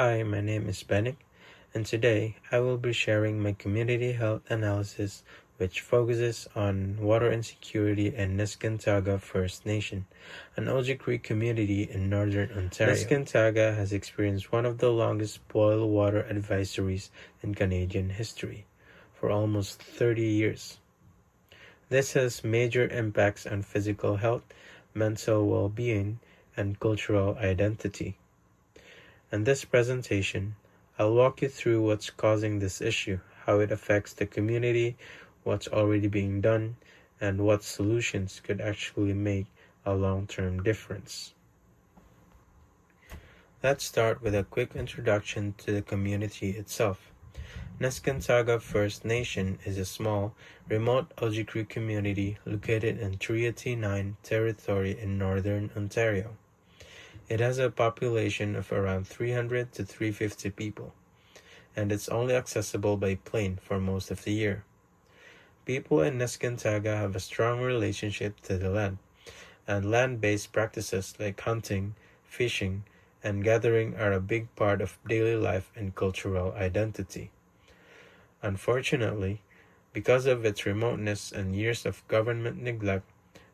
Hi, my name is Benik, and today I will be sharing my community health analysis, which focuses on water insecurity in Neskantaga First Nation, an Ojibwe community in northern Ontario. Neskantaga has experienced one of the longest boil water advisories in Canadian history, for almost 30 years. This has major impacts on physical health, mental well-being, and cultural identity. In this presentation, I'll walk you through what's causing this issue, how it affects the community, what's already being done, and what solutions could actually make a long-term difference. Let's start with a quick introduction to the community itself. Neskantaga First Nation is a small, remote Ojibwe community located in Treaty 9 territory in northern Ontario. It has a population of around 300 to 350 people, and it's only accessible by plane for most of the year. People in Neskantaga have a strong relationship to the land, and land-based practices like hunting, fishing, and gathering are a big part of daily life and cultural identity. Unfortunately, because of its remoteness and years of government neglect,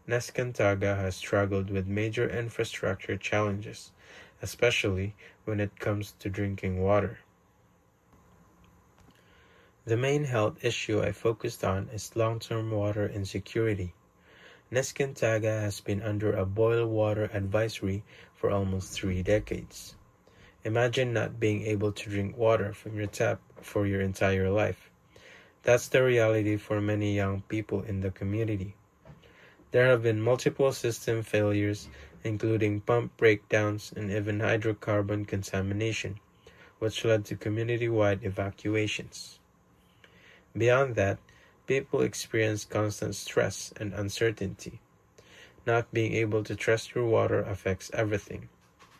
Neskantaga has struggled with major infrastructure challenges, especially when it comes to drinking water. The main health issue I focused on is long-term water insecurity. Neskantaga has been under a boil water advisory for almost 3 decades. Imagine not being able to drink water from your tap for your entire life. That's the reality for many young people in the community. There have been multiple system failures, including pump breakdowns and even hydrocarbon contamination, which led to community-wide evacuations. Beyond that, people experience constant stress and uncertainty. Not being able to trust your water affects everything: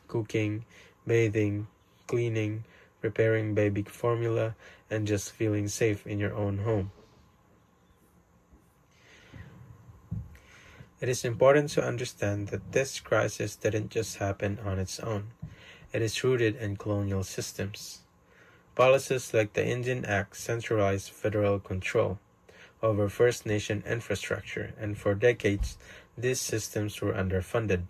cooking, bathing, cleaning, preparing baby formula, and just feeling safe in your own home. It is important to understand that this crisis didn't just happen on its own. It is rooted in colonial systems. Policies like the Indian Act centralized federal control over First Nation infrastructure, and for decades, these systems were underfunded.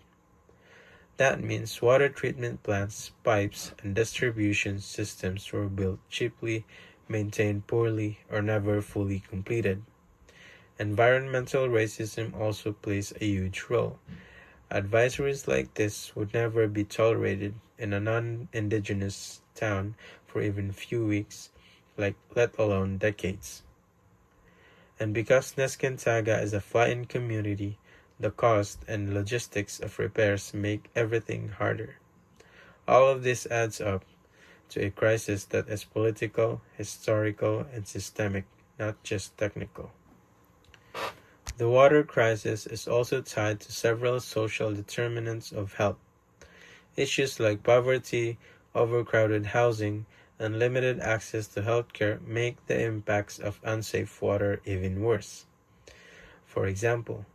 That means water treatment plants, pipes, and distribution systems were built cheaply, maintained poorly, or never fully completed. Environmental racism also plays a huge role. Advisories like this would never be tolerated in a non-Indigenous town for even few weeks, let alone decades. And because Neskantaga is a fly-in community, the cost and logistics of repairs make everything harder. All of this adds up to a crisis that is political, historical, and systemic, not just technical. The water crisis is also tied to several social determinants of health. Issues like poverty, overcrowded housing, and limited access to healthcare make the impacts of unsafe water even worse. For example,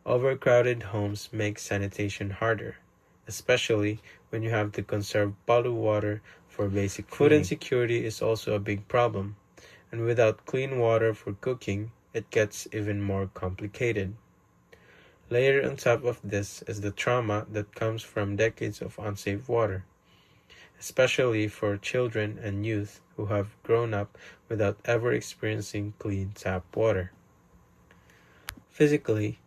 overcrowded homes make sanitation harder, especially when you have to conserve bottled water for basic food insecurity is also a big problem, and without clean water for cooking, it gets even more complicated. Layered on top of this is the trauma that comes from decades of unsafe water, especially for children and youth who have grown up without ever experiencing clean tap water. Physically,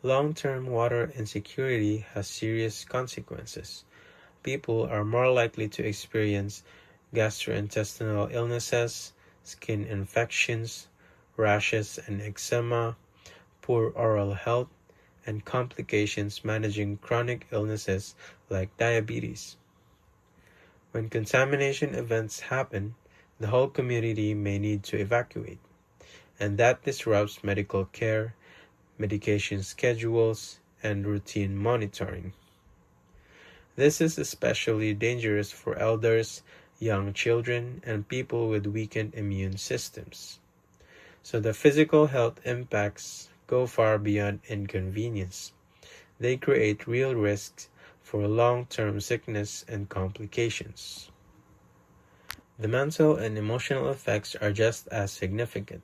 long-term water insecurity has serious consequences. People are more likely to experience gastrointestinal illnesses, skin infections, rashes and eczema, poor oral health, and complications managing chronic illnesses like diabetes. When contamination events happen, the whole community may need to evacuate, and that disrupts medical care, medication schedules, and routine monitoring. This is especially dangerous for elders, young children, and people with weakened immune systems. So the physical health impacts go far beyond inconvenience. They create real risks for long-term sickness and complications. The mental and emotional effects are just as significant.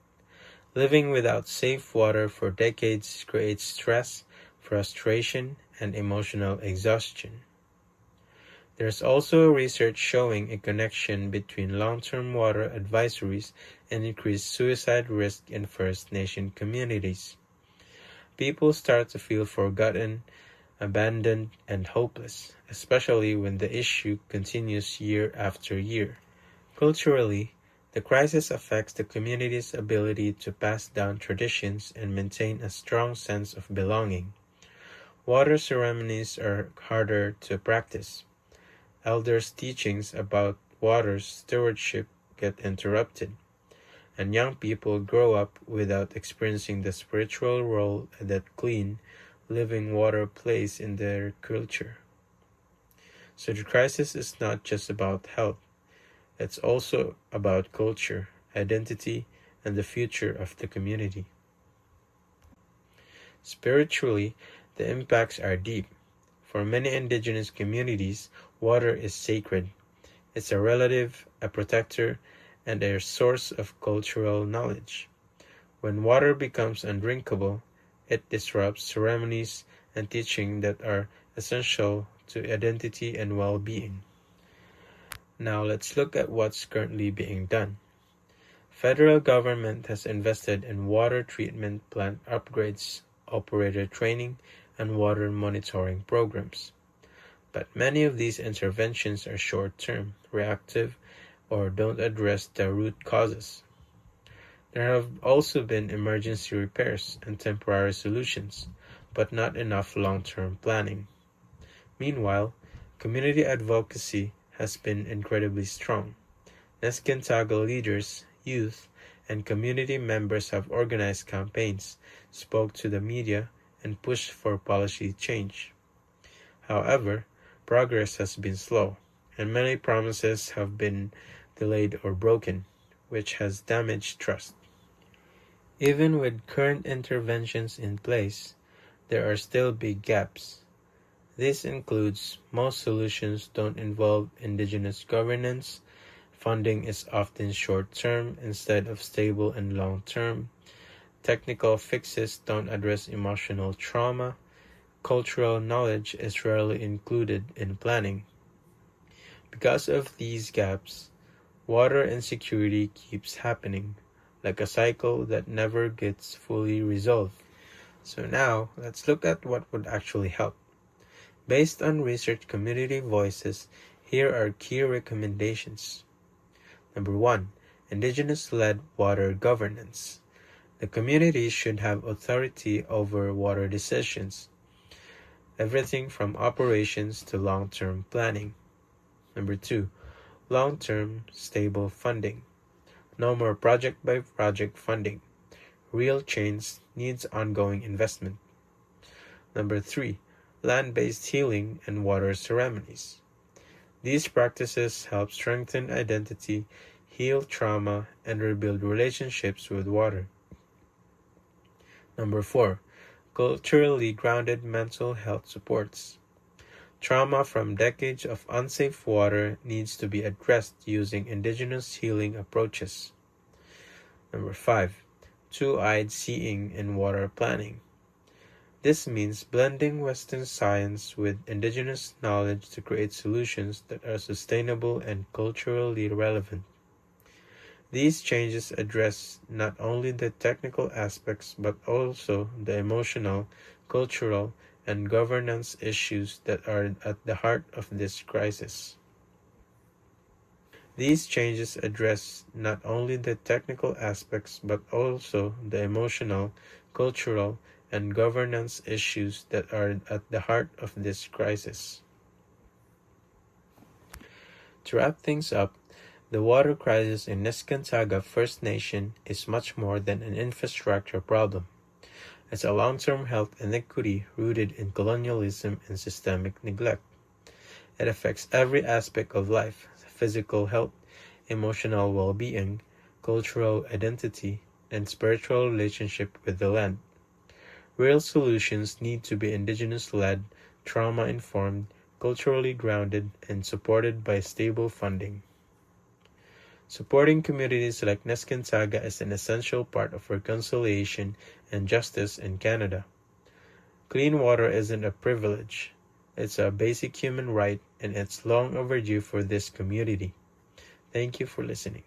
Living without safe water for decades creates stress, frustration, and emotional exhaustion. There's also research showing a connection between long-term water advisories and increased suicide risk in First Nation communities. People start to feel forgotten, abandoned, and hopeless, especially when the issue continues year after year. Culturally, the crisis affects the community's ability to pass down traditions and maintain a strong sense of belonging. Water ceremonies are harder to practice. Elders' teachings about water stewardship get interrupted, and young people grow up without experiencing the spiritual role that clean, living water plays in their culture. So the crisis is not just about health, it's also about culture, identity, and the future of the community. Spiritually, the impacts are deep. For many Indigenous communities, water is sacred. It's a relative, a protector, and a source of cultural knowledge. When water becomes undrinkable, it disrupts ceremonies and teaching that are essential to identity and well-being. Now let's look at what's currently being done. Federal government has invested in water treatment plant upgrades, operator training, and water monitoring programs. But many of these interventions are short-term, reactive, or don't address the root causes. There have also been emergency repairs and temporary solutions, but not enough long-term planning. Meanwhile, community advocacy has been incredibly strong. Neskantaga leaders, youth, and community members have organized campaigns, spoke to the media, and pushed for policy change. However, progress has been slow, and many promises have been delayed or broken, which has damaged trust. Even with current interventions in place, there are still big gaps. This includes most solutions don't involve Indigenous governance, funding is often short-term instead of stable and long-term, technical fixes don't address emotional trauma, cultural knowledge is rarely included in planning. Because of these gaps, water insecurity keeps happening, like a cycle that never gets fully resolved. So now, let's look at what would actually help. Based on research community voices, here are key recommendations. Number 1. Indigenous-led water governance. The community should have authority over water decisions, everything from operations to long-term planning. Number 2. Long-term, stable funding. No more project-by-project funding. Real change needs ongoing investment. Number 3. Land-based healing and water ceremonies. These practices help strengthen identity, heal trauma, and rebuild relationships with water. Number 4. Culturally grounded mental health supports. Trauma from decades of unsafe water needs to be addressed using Indigenous healing approaches. Number 5. Two-eyed seeing in water planning. This means blending Western science with Indigenous knowledge to create solutions that are sustainable and culturally relevant. These changes address not only the technical aspects but also the emotional, cultural, and governance issues that are at the heart of this crisis. These changes address not only the technical aspects but also the emotional, cultural, and governance issues that are at the heart of this crisis. To wrap things up, the water crisis in Neskantaga First Nation is much more than an infrastructure problem. It's a long-term health inequity rooted in colonialism and systemic neglect. It affects every aspect of life: physical health, emotional well-being, cultural identity, and spiritual relationship with the land. Real solutions need to be Indigenous-led, trauma-informed, culturally grounded, and supported by stable funding. Supporting communities like Neskinsaga is an essential part of reconciliation and justice in Canada. Clean water isn't a privilege. It's a basic human right, and it's long overdue for this community. Thank you for listening.